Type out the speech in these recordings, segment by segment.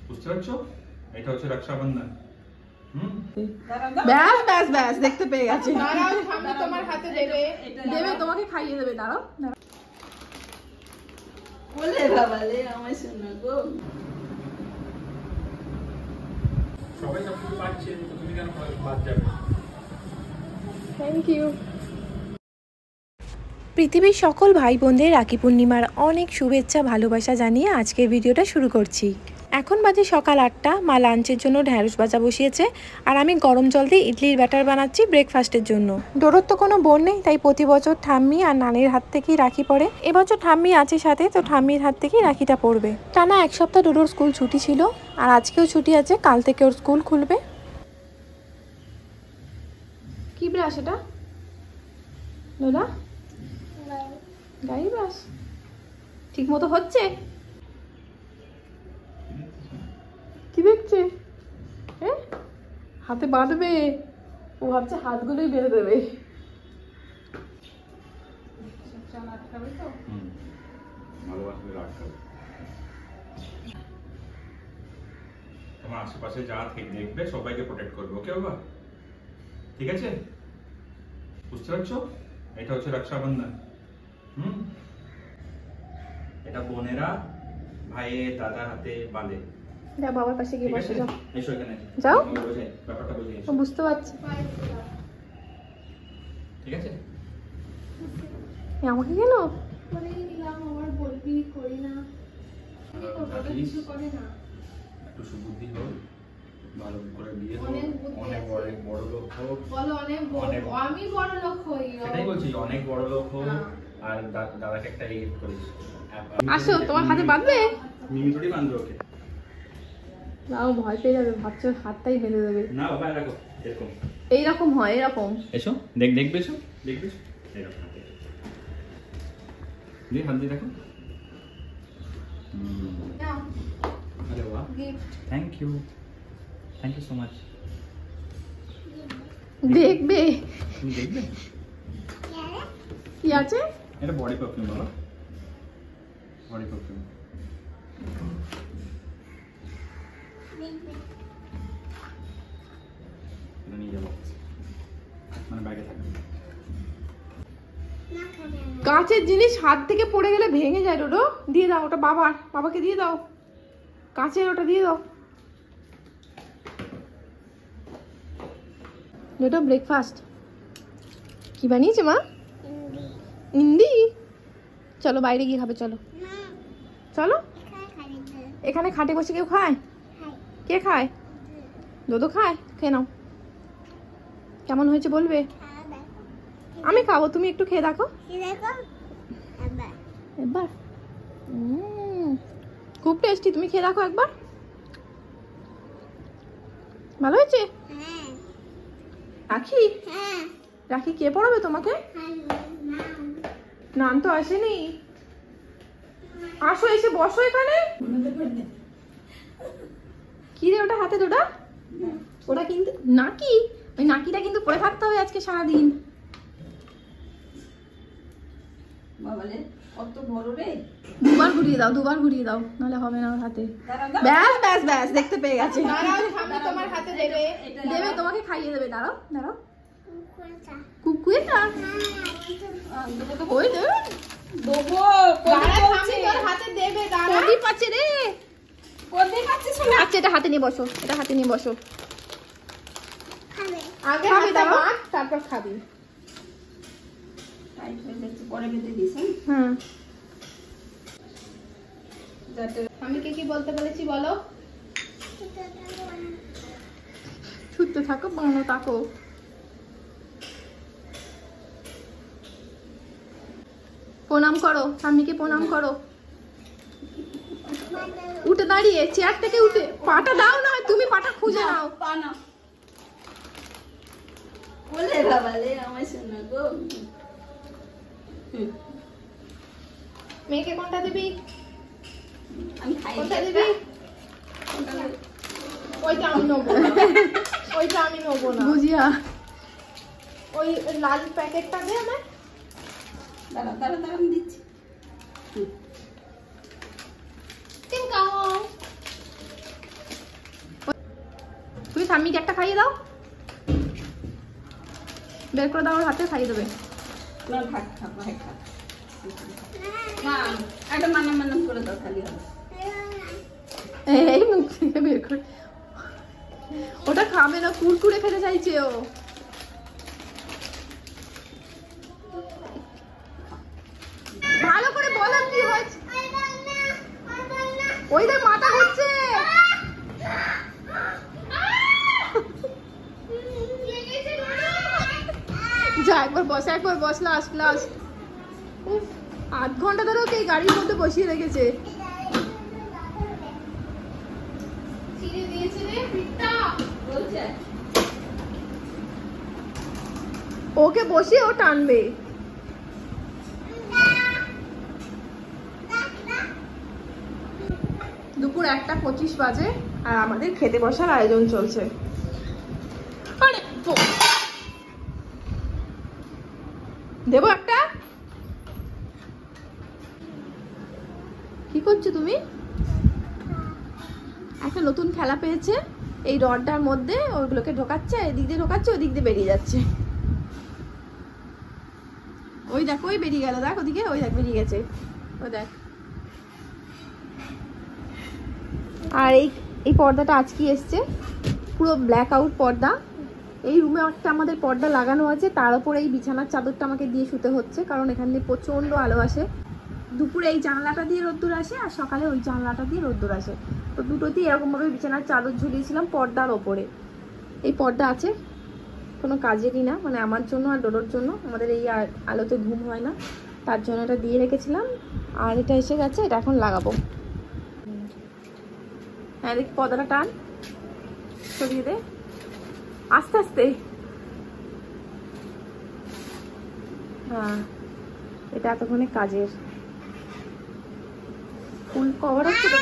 বুঝতে পারছো? এটা হচ্ছে রক্ষাবন্ধন। ব্যাস ব্যাস ব্যাস, দেখতে পেয়ে গেছে। দাঁড়াও, ঠাম্মি তোমার হাতে দেবে। দেবে, তোমাকে খাইয়ে দেবে। দাঁড়াও দাঁড়াও। বলে বাবালে আমার শোনা গো। সবাই সবকিছু পাচ্ছে, তুমি কেন বাদ যাবে? Thank you. পৃথিবীর সকল ভাই বোনদের রাখি পূর্ণিমার অনেক শুভেচ্ছা ভালোবাসা জানিয়ে আজকের ভিডিওটা শুরু করছি। এখন বাজে সকাল 8টা। মা লাঞ্চের জন্য ঢ্যাঁড়স ভাজা বসিয়েছে আর আমি গরম জল দিয়ে ইডলির ব্যাটার বানাচ্ছি ব্রেকফাস্টের জন্য। ডোরোর তো কোনো বোন নেই, তাই প্রতি বছর ঠাম্মি আর নানির হাত থেকেই রাখি পড়ে। এবছর ঠাম্মি আছে সাথে, তো ঠাম্মির হাত থেকেই রাখিটা পড়বে। টানা এক সপ্তাহ ডোরোর স্কুল ছুটি ছিল আর আজকেও ছুটি আছে, কাল থেকে ওর স্কুল খুলবে। কি ব্রাশ এটা লোলা? গাড়ি ব্রাশ ঠিক মতো হচ্ছে? কি দেখছে? হ্যাঁ, হাতে বাঁধবে। ও ভাবছে হাতগুলোই বেঁধে দেবে। ভালোবাসবে, রাখবে। তোমার আশেপাশে যা দেখবে সবাইকে প্রোটেক্ট করবে, ওকে বাবা? ঠিক আছে? বুঝতে পারছো? এটা হচ্ছে রক্ষাবন্ধন। এটা বোনেরা ভাইয়ের দাদার হাতে বাঁধে। যা বাবার পাশে গিয়ে বসে যাও। এসো এখানে যাও। ব্যাপারটা বুঝে ও বুঝতে পারছি। ঠিক আছে? আমাকে কেন? একটু সুবুদ্ধি হোক, ভালো করে বিয়ে হোক, অনেক বড় লোক হোক। আমি বড় লোক হই। সেটাই বলছি, অনেক বড় লোক হোক। আর দাদাকে একটা গিফট করিস। আসো, তোমার হাতে বাঁধবে? মিমিটুরি বাঁধবে ওকে। নাও, ভয় পেয়ে যাবে, ভাবছো হাতটাই বেঁধে দেবে। না বাবা, রাখো এরকম। এইরকম হয়, এরকম। এসো, দেখবে এসো, দেখবে এরকম হাতে দিয়ে হাত দিয়ে দেখো। আরে বাহ, থ্যাংক ইউ সো মাচ। দেখবে তুমি দেখবে কি আছে? এটা বডি পারফিউম বাবা, বডি পারফিউম। এটা নিয়ে যাবো, মানে ব্যাগে থাকবে। কাঁচের জিনিস হাত থেকে পড়ে গেলে ভেঙে যায়। ডোডো, দিয়ে দাও ওটা বাবাকে দিয়ে দাও। কাঁচের ওটা দিয়ে দাও। ডোডো, ব্রেকফাস্ট কি বানিয়েছে মা? ইন্দি। চলো বাইরে গিয়ে খাবে, চলো চলো। এখানে খাটে বসে কেউ খায়? কে খায়? ডোডো খায়? খেয়ে নাও। কেমন হয়েছে বলবে? আমি খাবো, তুমি একটু খেয়ে দেখো একবার। খুব টেস্টি, তুমি খেয়ে দেখো একবার। ভালো হয়েছে? রাখি? রাখি কে পড়াবে তোমাকে? নাম তো আসেনি। আসো, এসে বসো এখানে। কি রে ওটা হাতে? দুটা ওটা কিন্তু নাকি, ওই নাকিটা কিন্তু পরে থাকতে হবে আজকে সারাদিন। বাবালে কত বড় রে। দুবার ঘুরিয়ে দাও, নাহলে হবে না ওর হাতে। ব্যাস ব্যাস ব্যাস, দেখতে পেয়ে গেছে। দাঁড়াও, ঠাম্মি তোমার হাতে দেবে। দেবে, তোমাকে খাইয়ে দেবে। দাঁড়াও দাঁড়াও। কুকুরটা ওই দেবে। দেবো দাঁড়া, ঠাম্মি তোর হাতে দেবে। দাঁড়া, প্রদীপ আছে রে। প্রদীপ আছে শোনা। আচ্ছা, এটা হাতে নিয়ে বসো, এটা হাতে নিয়ে বসো। আগে খাবি, হাতে দাঁড়াও। বাঁধ, তারপর খাবি। টাইট হয়ে যাচ্ছে, পরে বেঁধে দিস। হ্যাঁ, যাতে আমি কি বলতে বলেছি বলো? ছুটতে থাকো, বানো তাকো। প্রণাম করো, স্বামীকে প্রণাম করো। উঠে দাঁড়িয়ে, চেয়ার থেকে উঠে পাটা দাও না, তুমি পাটা খুঁজে নাও। পানা বলে বাবালে আমার শোনা গো। মেয়েকে কোনটা দিবি? আমি খাই। কোনটা দিবি? ওইটা আমি নেবো না। ওইটা আমি নেবো না। বুঝিয়া ওই লাল প্যাকেটটা দে আমার। দাঁড়া আমি দিচ্ছি। তিন খাও। ঠাম্মিকে একটা খাইয়ে দাও, বের করে দাও, ওর হাতে খাইয়ে দেবে। না থাক থাক ভাই থাক। মা একটা মানাম করে দাও খালি হবে। এই মুখ থেকে বের করে, ওটা খাবে না, কুরকুরে খেতে চাইছে ও। ভালো করে বলো কি হয়েছে। ওই দেখ মাথা ঘুরছে। যা একবার বস লাস্ট। আধ ঘন্টা ধরে ওকে এই গাড়ির মধ্যে বসিয়ে রেখেছে। ওকে বসিয়ে ও টানবে। দুপুর 1:25 বাজে আর আমাদের খেতে বসার আয়োজন চলছে। আরে দেবো একটা। কি করছো তুমি? একটা নতুন খেলা পেয়েছে, এই রডটার মধ্যে ওইগুলোকে ঢোকাচ্ছে, এদিক দিয়ে ঢোকাচ্ছে, ওই দিক দিয়ে বেরিয়ে যাচ্ছে। ওই দেখ, ওই বেরিয়ে গেল, দেখ ওদিকে, ওই দেখ বেরিয়ে গেছে, ওই দেখ। আর এই পর্দাটা আজকে এসছে, পুরো ব্ল্যাক আউট পর্দা। এই রুমে একটা আমাদের পর্দা লাগানো আছে, তার উপরে এই বিছানার চাদরটা আমাকে দিয়ে শুতে হচ্ছে, কারণ এখান দিয়ে প্রচণ্ড আলো আসে। দুপুরে এই জানলাটা দিয়ে রোদ্দুর আসে, আর সকালে ওই জানলাটা দিয়ে রোদ্দুর আসে। তো দুটোতেই এরকমভাবে বিছানার চাদর ঝুলিয়েছিলাম পর্দার ওপরে। এই পর্দা আছে, কোনো কাজেরই না, মানে আমার জন্য আর ডোডোর জন্য। আমাদের এই আলোতে ঘুম হয় না, তার জন্য এটা দিয়ে রেখেছিলাম। আর এটা এসে গেছে, এটা এখন লাগাবো। হ্যাঁ দেখ, পর্দাটা টান, সরিয়ে দে আস্তে আস্তে। হ্যাঁ, এটা এতক্ষণে কাজের। ফুল কভার হচ্ছে তো।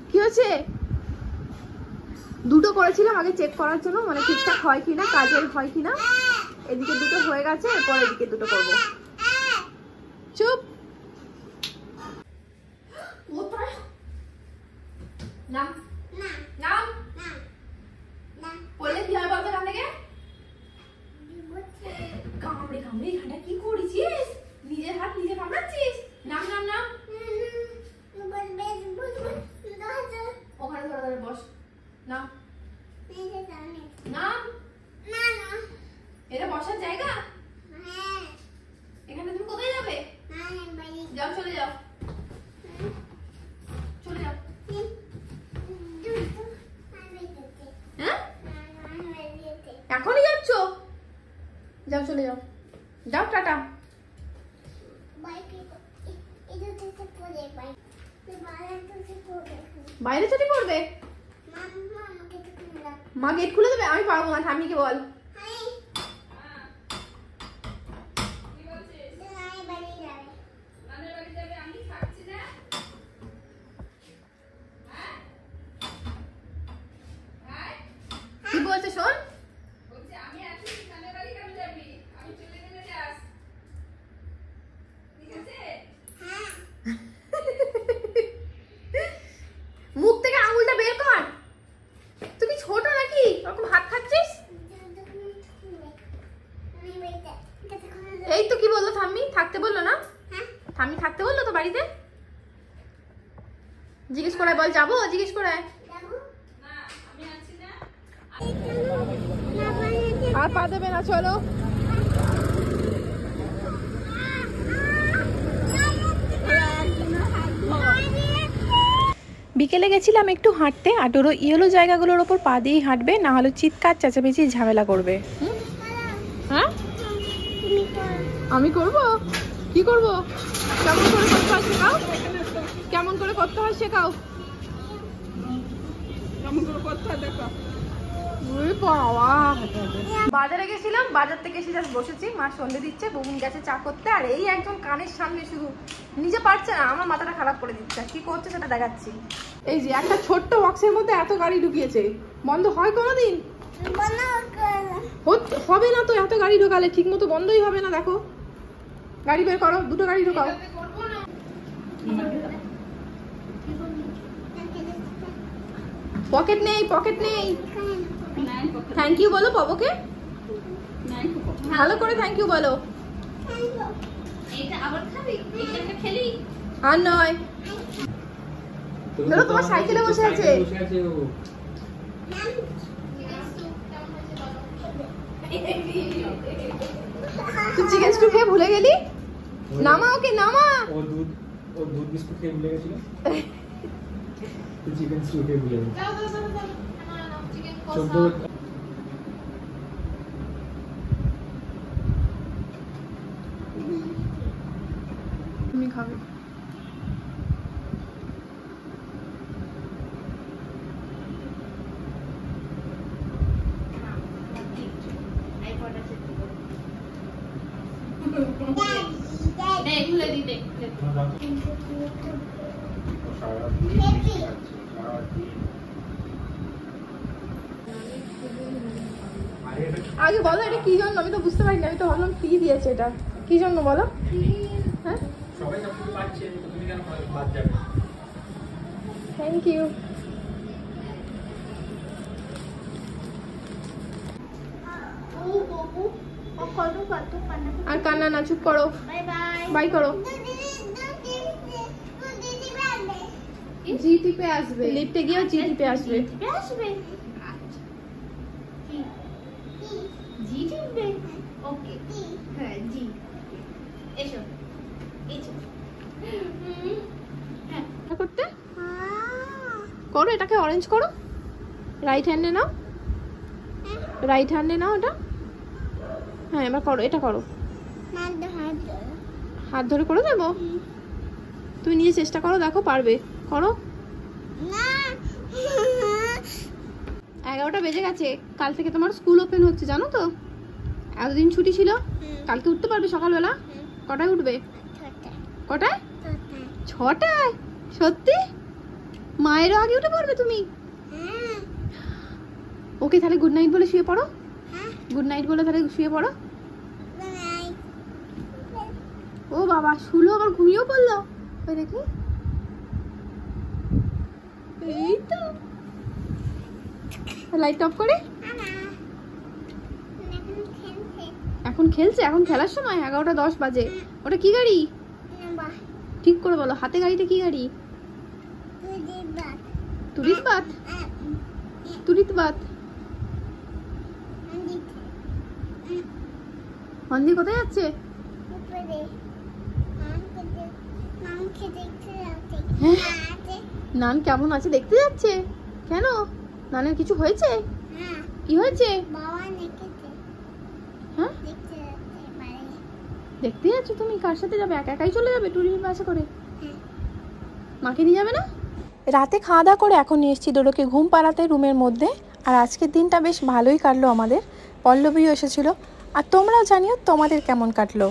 কি হচ্ছে? দুটো করেছিলাম আগে চেক করার জন্য, মানে ঠিকঠাক হয় কিনা, কাজের হয় কিনা। এদিকে দুটো হয়ে গেছে, এরপর এদিকে দুটো করব। চুপ। নাম নাম বললে কি হয় বলতে? কান থেকে কামড়ে এখানটা কি করেছিস? নিজের হাত নিজে কামড়াচ্ছিস? নাম নাম নাম ওখানে ধরে বস। নাম নাম এটা বসার জায়গা? এখানে তুমি কোথায় যাবে? যাও, চলে যাও, চলে যাও। হ্যাঁ, এখনই যাচ্ছ? যাও, চলে যাও, যাও, টাটা। বাইরে ছুটি পড়বে? মা গেট খুলে দেবে? আমি পারবো না, ঠাম্মিকে বল। কি বলছে শোন? মুখ থেকে আঙুলটা বের কর। তুই কি ছোট নাকি ওরকম হাত খাচ্ছিস? এই তো কি বললো ঠাম্মি? থাকতে বললো না? ঠাম্মি থাকতে বললো তো বাড়িতে? জিজ্ঞেস করায় বল, যাবো? জিজ্ঞেস করায়। আর পা দেবে না, চলো। বিকেলে গেছিলাম একটু হাঁটতে, আর ডোরো ইয়েলো জায়গাগুলোর ওপর পা দিয়েই হাঁটবে, না হলে চিৎকার চেঁচামেচি ঝামেলা করবে। হ্যাঁ, আমি করব? কি করব? কেমন করে করতে হয় শেখাও, কেমন করে করতে হয় শেখাও। বাজারে গেছিলাম, বাজার থেকে এসে জাস্ট বসেছি, মা সন্ধে দিচ্ছে, বৌমনি গেছে চা করতে, আর এই একজন কানের সামনে শুধু নিজে পারছে না, আমার মাথাটা খারাপ করে দিচ্ছে। কি করছে সেটা দেখাচ্ছি। এই যে একটা ছোট্ট বক্সের মধ্যে এত গাড়ি ঢুকিয়েছে, বন্ধ হয় কোনোদিন? হবে না তো, এত গাড়ি ঢোকালে ঠিক মতো বন্ধই হবে না। দেখো, গাড়ি বের করো, দুটো গাড়ি ঢোকাও। পকেট নেই, পকেট নেই। নাই পকেট, থ্যাংক ইউ বলো বাবুকে, নাই পকেট। ভালো করে থ্যাংক ইউ বলো। এটা আবার খাবি? এটা একটা খেলি? আর নয়, ধরো তোমার সাইকেলে বসে আছে। তুই চিকেন স্টু খেয়ে ভুলে গেলি? নামা ওকে, নামা। ও দুধ বিস্কুট খেয়ে ভুলে গেছিল। তুই চিকেন স্টু খেয়ে ভুলে গেছিস। 14 তুমি খাবে। দে, খুলে দি, দে। আগে বলো এটা কি জন্য, আমি তো বুঝতে পারিনি। আমি তো ভাবলাম ফ্রি দিয়েছে। এটা কি জন্য বলো? হ্যাঁ, সবাই সবকিছু পাচ্ছে, তুমি কেন বাদ যাবে? Thank you. আর কান্না না, চুপ করো, বাই করো। জি টিপে আসবে, লিফটে গিয়েও জি টিপে আসবে। জি টিপবে? ওকে, হ্যাঁ জি। এসো, এসো। করতে করো, এটাকে অরেঞ্জ করো। রাইট হ্যান্ডে নাও, রাইট হ্যান্ডে নাও এটা। হ্যাঁ, এবার করো, এটা করো। হাত ধরে করে দেবো? তুমি নিজে চেষ্টা করো, দেখো পারবে, করো। 11টা বেজে গেছে। কাল থেকে তোমার স্কুল ওপেন হচ্ছে, জানো তো? এতদিন ছুটি ছিল। কালকে উঠতে পারবে সকালবেলা? কটায় উঠবে? কটায়? 6টায়? সত্যি? মায়েরও আগে উঠে পড়বে তুমি? ওকে, তাহলে গুড নাইট বলে শুয়ে পড়ো। গুড নাইট বলে তাহলে শুয়ে পড়ো। ও বাবা, শুলো আবার ঘুমিয়েও পড়লো। ওই দেখি, এই তো। লাইট অফ করে এখন খেলছে। এখন খেলার সময়? 11:10 বাজে। ওটা কি গাড়ি? ঠিক করে বলো, হাতে গাড়িটা কি গাড়ি? Tourist bus. Tourist bus. মন্দি কোথায় যাচ্ছে? নান কেমন আছে দেখতে যাচ্ছে? কেন, নানের কিছু হয়েছে? কি হয়েছে? হ্যাঁ, দেখতে যাচ্ছ তুমি? কার সাথে যাবে? একা একাই চলে যাবে টুরিস্ট বাসে করে? মাকে নিয়ে যাবে না? রাতে খাওয়া দাওয়া করে এখন নিয়ে এসেছি ডোডোকে ঘুম পাড়াতে রুমের মধ্যে। আর আজকের দিনটা বেশ ভালোই কাটলো আমাদের। পল্লবীও এসেছিলো। আর তোমরাও জানিও তোমাদের কেমন কাটলো।